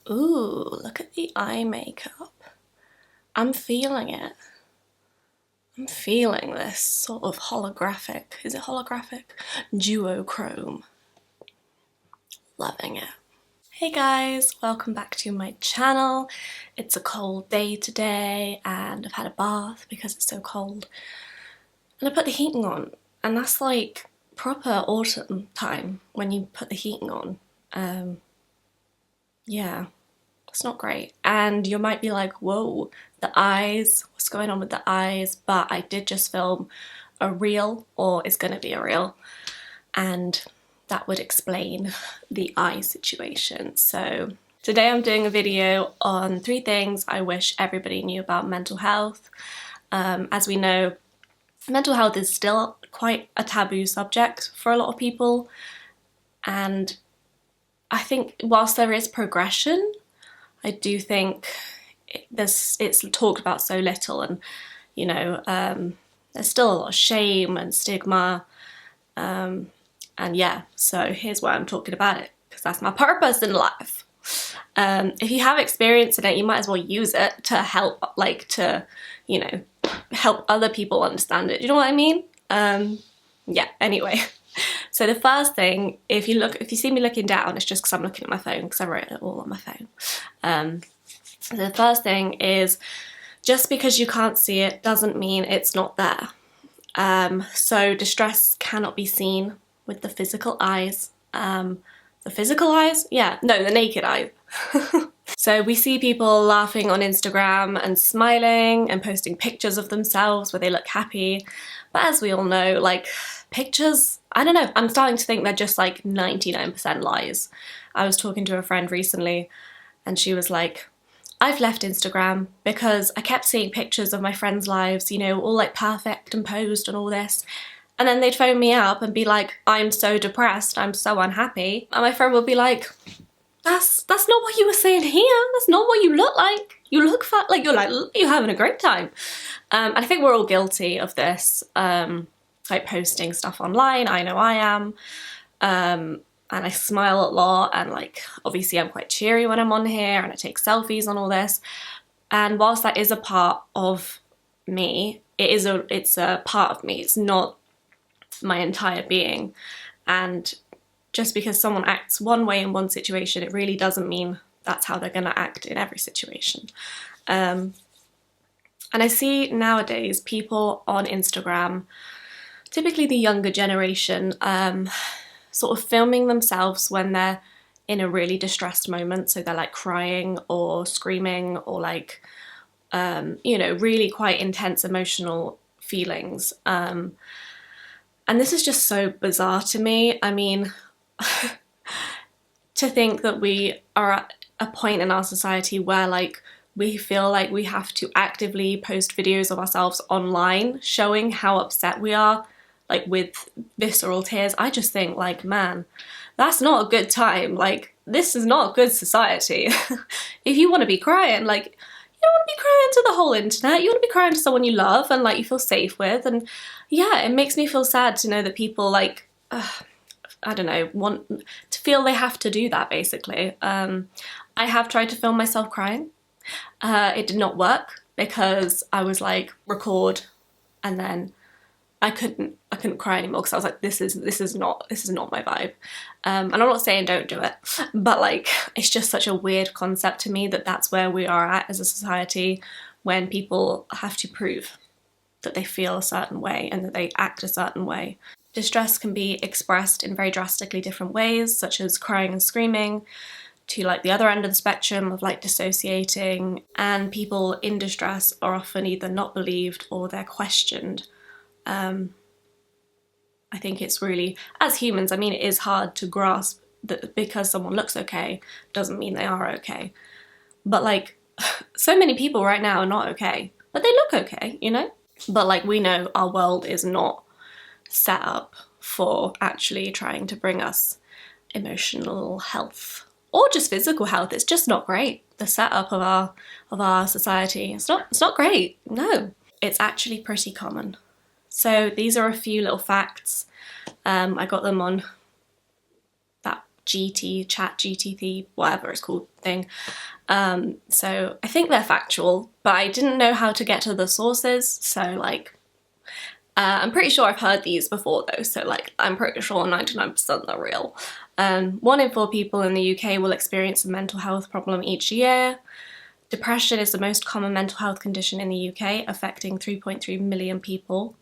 Ooh, look at the eye makeup. I'm feeling it. I'm feeling this sort of holographic, is it holographic? Duochrome. Loving it. Hey guys, welcome back to my channel. It's a cold day today and I've had a bath because it's so cold. And I put the heating on and that's like proper autumn time when you put the heating on. Yeah. It's not great. And you might be like, whoa, the eyes, what's going on with the eyes? But I did just film a reel, or it's going to be a reel, and that would explain the eye situation. So today I'm doing a video on 3 things I wish everybody knew about mental health. As we know, mental health is still quite a taboo subject for a lot of people. And I think whilst there is progression, I do think it's talked about so little, and you know, there's still a lot of shame and stigma, and yeah, so here's why I'm talking about it, because that's my purpose in life. If you have experience in it, you might as well use it to help, you know, help other people understand it. You know what I mean? Yeah, anyway. So the first thing, if you see me looking down, it's just because I'm looking at my phone, because I wrote it all on my phone. So the first thing is, just because you can't see it doesn't mean it's not there. So distress cannot be seen with the physical eyes. The physical eyes? Yeah, no, the naked eye. So we see people laughing on Instagram and smiling and posting pictures of themselves where they look happy. But as we all know, like, pictures, I don't know, I'm starting to think they're just like 99% lies. I was talking to a friend recently and she was like, I've left Instagram because I kept seeing pictures of my friends' lives, you know, all like perfect and posed and all this. And then they'd phone me up and be like, I'm so depressed, I'm so unhappy. And my friend would be like, that's not what you were saying here. That's not what you look like. You look fat, like you're having a great time. And I think we're all guilty of this, like posting stuff online. I know I am. And I smile a lot, and like obviously I'm quite cheery when I'm on here, and I take selfies on all this. And whilst that is a part of me, it's a part of me. It's not my entire being. And just because someone acts one way in one situation, it really doesn't mean that's how they're going to act in every situation. And I see nowadays people on Instagram, typically the younger generation, sort of filming themselves when they're in a really distressed moment. So they're like crying or screaming or like, you know, really quite intense emotional feelings. And this is just so bizarre to me. I mean, to think that we are at a point in our society where like we feel like we have to actively post videos of ourselves online showing how upset we are, like with visceral tears. I just think like, man, that's not a good time. Like, this is not a good society. If you want to be crying, like, you don't want to be crying to the whole internet. You want to be crying to someone you love and like you feel safe with. And yeah, it makes me feel sad to know that people like, I don't know, want to feel they have to do that, basically. I have tried to film myself crying. It did not work because I was like, record, and then I couldn't cry anymore because I was like, this is not my vibe. And I'm not saying don't do it, but like, it's just such a weird concept to me that that's where we are at as a society, when people have to prove that they feel a certain way and that they act a certain way. Distress can be expressed in very drastically different ways, such as crying and screaming, to like the other end of the spectrum of like dissociating, and people in distress are often either not believed or they're questioned. I think it's really, as humans, I mean, it is hard to grasp that because someone looks okay doesn't mean they are okay. But like, so many people right now are not okay, but they look okay, you know? But like, we know our world is not set up for actually trying to bring us emotional health or just physical health. It's just not great. The setup of our society, it's not great. No, it's actually pretty common. So these are a few little facts. I got them on that Chat GTP, whatever it's called thing. So I think they're factual, but I didn't know how to get to the sources, so like I'm pretty sure I've heard these before though, so like I'm pretty sure 99% they're real. 1 in 4 people in the UK will experience a mental health problem each year. Depression is the most common mental health condition in the UK, affecting 3.3 million people.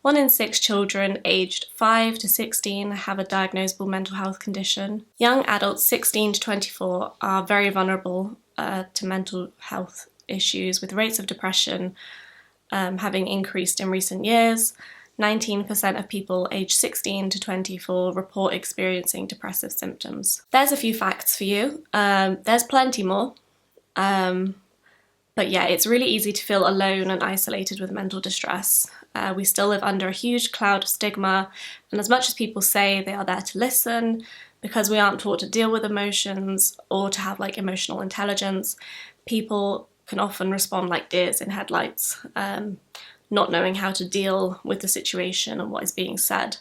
1 in 6 children aged 5 to 16 have a diagnosable mental health condition. Young adults 16 to 24 are very vulnerable to mental health issues, with rates of depression having increased in recent years. 19% of people aged 16 to 24 report experiencing depressive symptoms. There's a few facts for you. There's plenty more. But yeah, it's really easy to feel alone and isolated with mental distress. We still live under a huge cloud of stigma, and as much as people say they are there to listen, because we aren't taught to deal with emotions or to have like emotional intelligence, people can often respond like deers in headlights, not knowing how to deal with the situation and what is being said.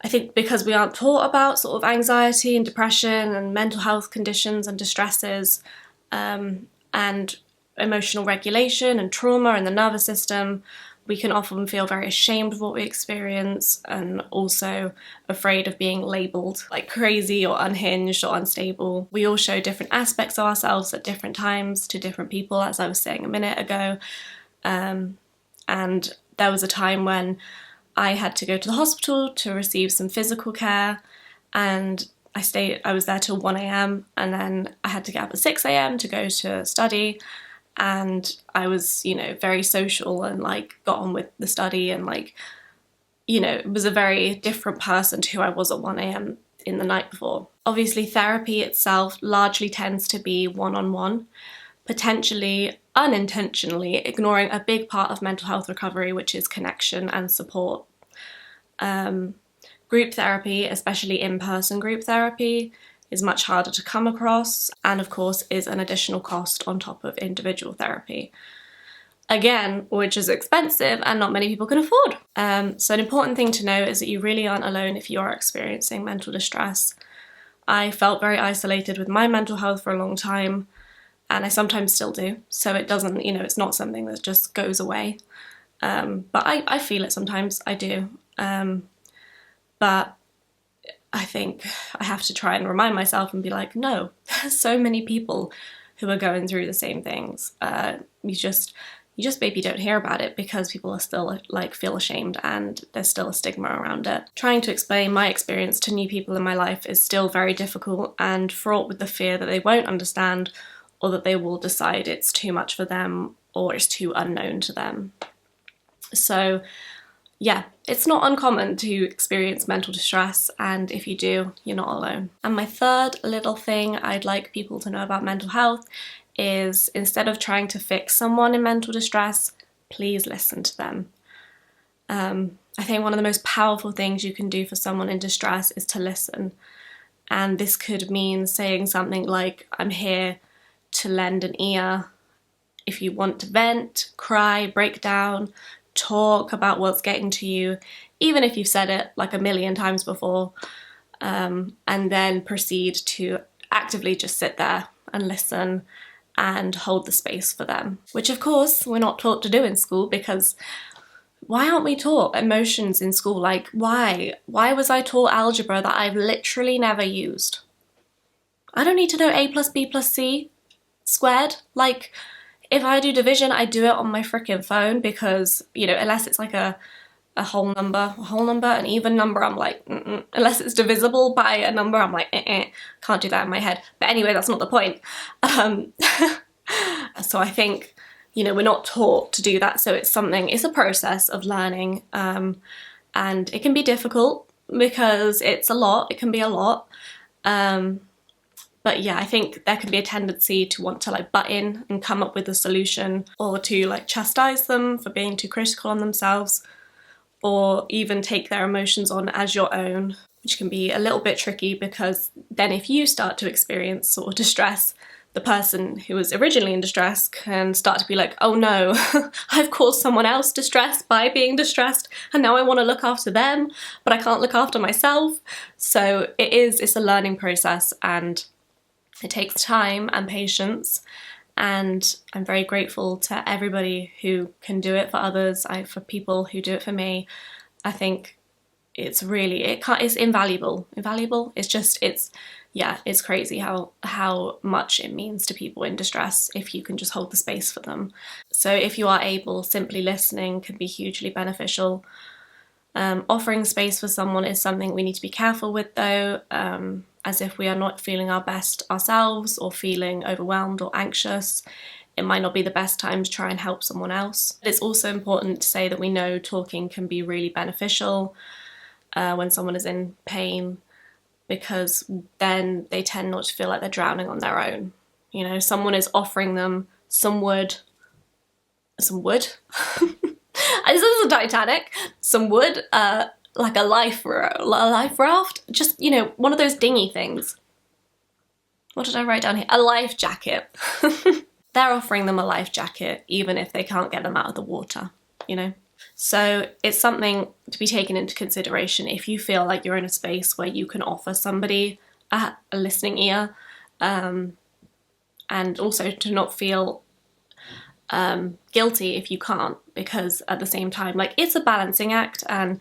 I think because we aren't taught about sort of anxiety and depression and mental health conditions and distresses, and emotional regulation and trauma and the nervous system, we can often feel very ashamed of what we experience and also afraid of being labelled like crazy or unhinged or unstable. We all show different aspects of ourselves at different times to different people, as I was saying a minute ago. And there was a time when I had to go to the hospital to receive some physical care, and I was there till 1 a.m. and then I had to get up at 6 a.m. to go to study. And I was, very social and like got on with the study and like, was a very different person to who I was at 1 a.m. in the night before. Obviously, therapy itself largely tends to be one-on-one, potentially unintentionally ignoring a big part of mental health recovery, which is connection and support. Group therapy, especially in-person group therapy, is much harder to come across, and of course is an additional cost on top of individual therapy. Again, which is expensive and not many people can afford. So an important thing to know is that you really aren't alone if you are experiencing mental distress. I felt very isolated with my mental health for a long time, and I sometimes still do, so it doesn't, it's not something that just goes away. But I feel it sometimes, I do. But I think I have to try and remind myself and be like, no, there's so many people who are going through the same things. You just maybe don't hear about it because people are still like feel ashamed and there's still a stigma around it. Trying to explain my experience to new people in my life is still very difficult and fraught with the fear that they won't understand or that they will decide it's too much for them or it's too unknown to them. So yeah, it's not uncommon to experience mental distress, and if you do, you're not alone. And my third little thing I'd like people to know about mental health is, instead of trying to fix someone in mental distress, please listen to them. I think one of the most powerful things you can do for someone in distress is to listen. And this could mean saying something like, I'm here to lend an ear. If you want to vent, cry, break down, talk about what's getting to you, even if you've said it like a million times before, and then proceed to actively just sit there and listen and hold the space for them, which of course we're not taught to do in school, because why aren't we taught emotions in school? Like, why was I taught algebra that I've literally never used? I don't need to know a plus b plus c squared. Like, if I do division, I do it on my frickin' phone, because, unless it's like a whole number, an even number, I'm like, unless it's divisible by a number, I'm like, can't do that in my head. But anyway, that's not the point. So I think, we're not taught to do that, so it's a process of learning, and it can be difficult because it can be a lot. But yeah, I think there can be a tendency to want to like butt in and come up with a solution, or to like chastise them for being too critical on themselves, or even take their emotions on as your own, which can be a little bit tricky, because then if you start to experience sort of distress, the person who was originally in distress can start to be like, oh no, I've caused someone else distress by being distressed, and now I want to look after them, but I can't look after myself. So it's a learning process, and it takes time and patience, and I'm very grateful to everybody who can do it for others. For people who do it for me, I think it's really, it's invaluable. It's crazy how much it means to people in distress if you can just hold the space for them. So if you are able, simply listening can be hugely beneficial. Offering space for someone is something we need to be careful with though, as if we are not feeling our best ourselves or feeling overwhelmed or anxious, it might not be the best time to try and help someone else. It's also important to say that we know talking can be really beneficial when someone is in pain, because then they tend not to feel like they're drowning on their own. You know, someone is offering them some wood. This is a Titanic. Some wood, like a life raft. Just, you know, one of those dinghy things. What did I write down here? A life jacket. They're offering them a life jacket, even if they can't get them out of the water, you know? So it's something to be taken into consideration if you feel like you're in a space where you can offer somebody a listening ear, and also to not feel guilty if you can't, because at the same time, like, it's a balancing act, and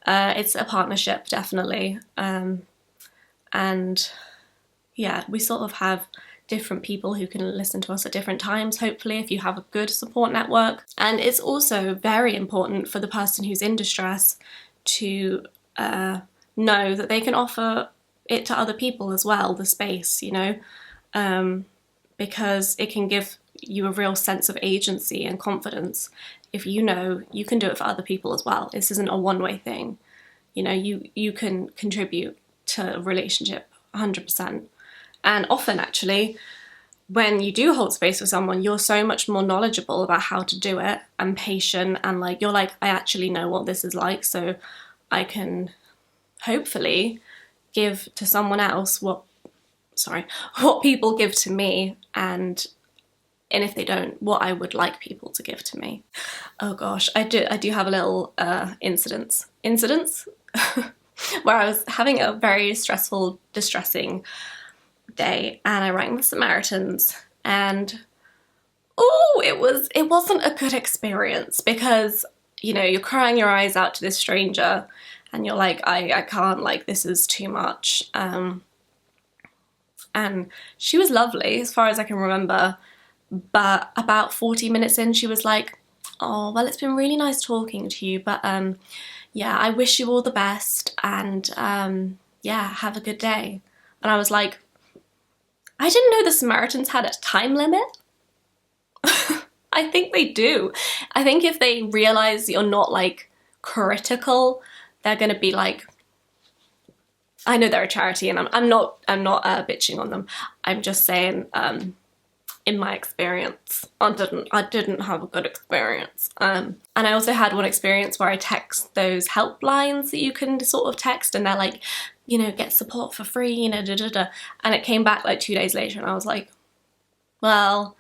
it's a partnership, definitely. And yeah, we sort of have different people who can listen to us at different times, hopefully, if you have a good support network. And it's also very important for the person who's in distress to know that they can offer it to other people as well, the space, you know, because it can give you a real sense of agency and confidence if you know you can do it for other people as well. This isn't a one-way thing. You know, you can contribute to a relationship 100%. And often, actually, when you do hold space for someone, you're so much more knowledgeable about how to do it and patient, and like, you're like, I actually know what this is like, so I can hopefully give to someone else what people give to me, and if they don't, what I would like people to give to me. Oh gosh, I do have a little incidents where I was having a very stressful, distressing day, and I rang the Samaritans, and it wasn't a good experience, because, you know, you're crying your eyes out to this stranger, and you're like, I can't, like, this is too much. And she was lovely as far as I can remember, but about 40 minutes in, she was like, oh, well, it's been really nice talking to you, but yeah, I wish you all the best, and yeah, have a good day. And I was like, I didn't know the Samaritans had a time limit. I think they do. I think if they realize you're not, like, critical, they're gonna be like, I know they're a charity, and I'm not bitching on them. I'm just saying, in my experience, I didn't have a good experience. And I also had one experience where I text those helplines that you can sort of text, and they're like, you know, get support for free, you know, and it came back like 2 days later, and I was like, well,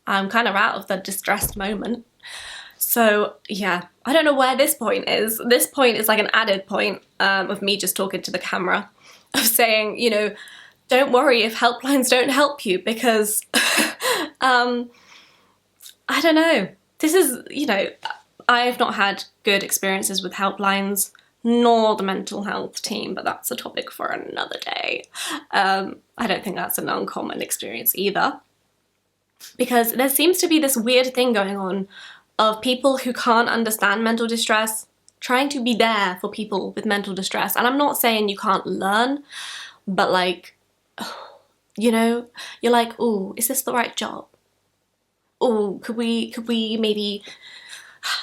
I'm kind of out of the distressed moment. So yeah, I don't know where this point is. This point is like an added point of me just talking to the camera, of saying, you know, don't worry if helplines don't help you, because I don't know. This is, you know, I've not had good experiences with helplines, nor the mental health team, but that's a topic for another day. I don't think that's an uncommon experience either, because there seems to be this weird thing going on of people who can't understand mental distress trying to be there for people with mental distress. And I'm not saying you can't learn, but, like, you know, you're like, oh, is this the right job? Oh, could we maybe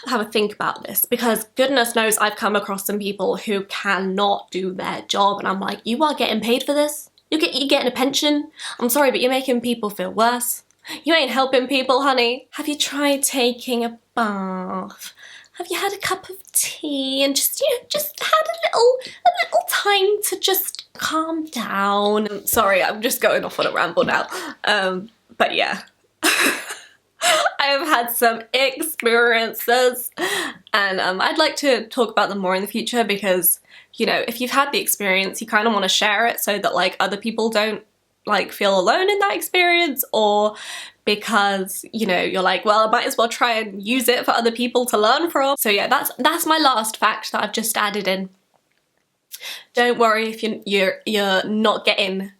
have a think about this? Because goodness knows I've come across some people who cannot do their job, and I'm like, you are getting paid for this? You're getting a pension? I'm sorry, but you're making people feel worse. You ain't helping people, honey. Have you tried taking a bath? Have you had a cup of tea and just, you know, just had a little time to just calm down? Sorry, I'm just going off on a ramble now. But yeah. I have had some experiences, and I'd like to talk about them more in the future because, you know, if you've had the experience, you kind of want to share it so that like other people don't like feel alone in that experience, or because, you know, you're like, well, I might as well try and use it for other people to learn from. So yeah, that's my last fact that I've just added in. Don't worry if you're not getting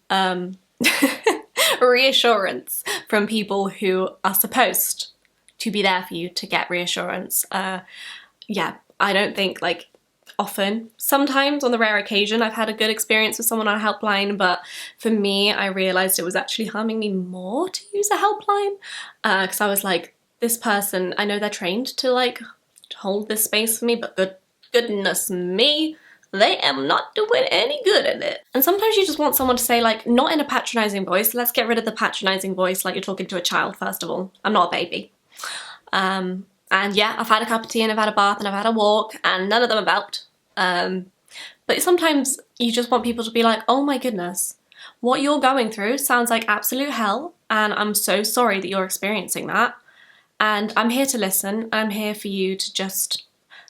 reassurance from people who are supposed to be there for you to get reassurance. Yeah, I don't think like often. Sometimes on the rare occasion I've had a good experience with someone on a helpline, but for me I realised it was actually harming me more to use a helpline because I was like, this person, I know they're trained to like hold this space for me, but goodness me, they am not doing any good at it. And sometimes you just want someone to say, like, not in a patronising voice, let's get rid of the patronising voice like you're talking to a child first of all. I'm not a baby. And yeah, I've had a cup of tea and I've had a bath and I've had a walk and none of them about. But sometimes you just want people to be like, oh my goodness, what you're going through sounds like absolute hell and I'm so sorry that you're experiencing that. And I'm here to listen. I'm here for you to just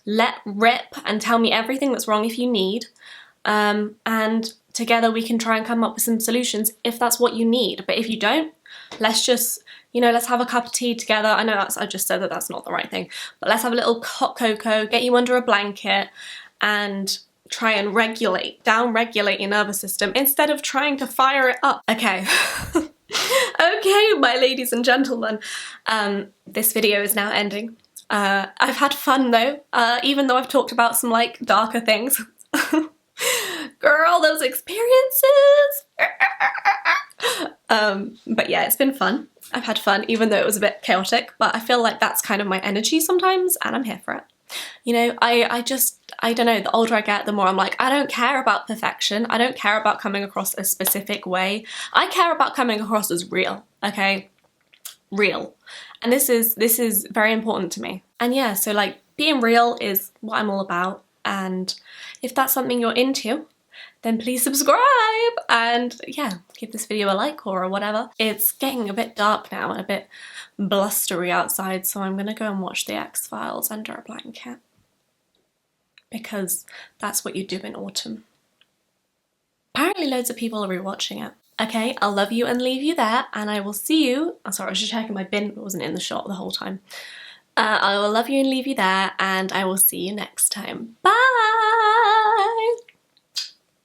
let rip and tell me everything that's wrong if you need. And together we can try and come up with some solutions if that's what you need. But if you don't, let's just, you know, let's have a cup of tea together. I know I just said that that's not the right thing, but let's have a little hot cocoa, get you under a blanket and try and down-regulate your nervous system instead of trying to fire it up. Okay. Okay, my ladies and gentlemen, this video is now ending. I've had fun though, even though I've talked about some like darker things. Girl, those experiences! But yeah, it's been fun. I've had fun, even though it was a bit chaotic, but I feel like that's kind of my energy sometimes, and I'm here for it. You know, I don't know, the older I get, the more I'm like, I don't care about perfection. I don't care about coming across a specific way. I care about coming across as real, okay? Real. And this is very important to me. And yeah, so like being real is what I'm all about. And if that's something you're into, then please subscribe and yeah, give this video a like or whatever. It's getting a bit dark now and a bit blustery outside, so I'm gonna go and watch The X-Files under a blanket. Because that's what you do in autumn. Apparently loads of people are rewatching it. Okay, I'll love you and leave you there, and I will see you. I'm sorry, I was just checking my bin, it wasn't in the shot the whole time. I will love you and leave you there, and I will see you next time. Bye!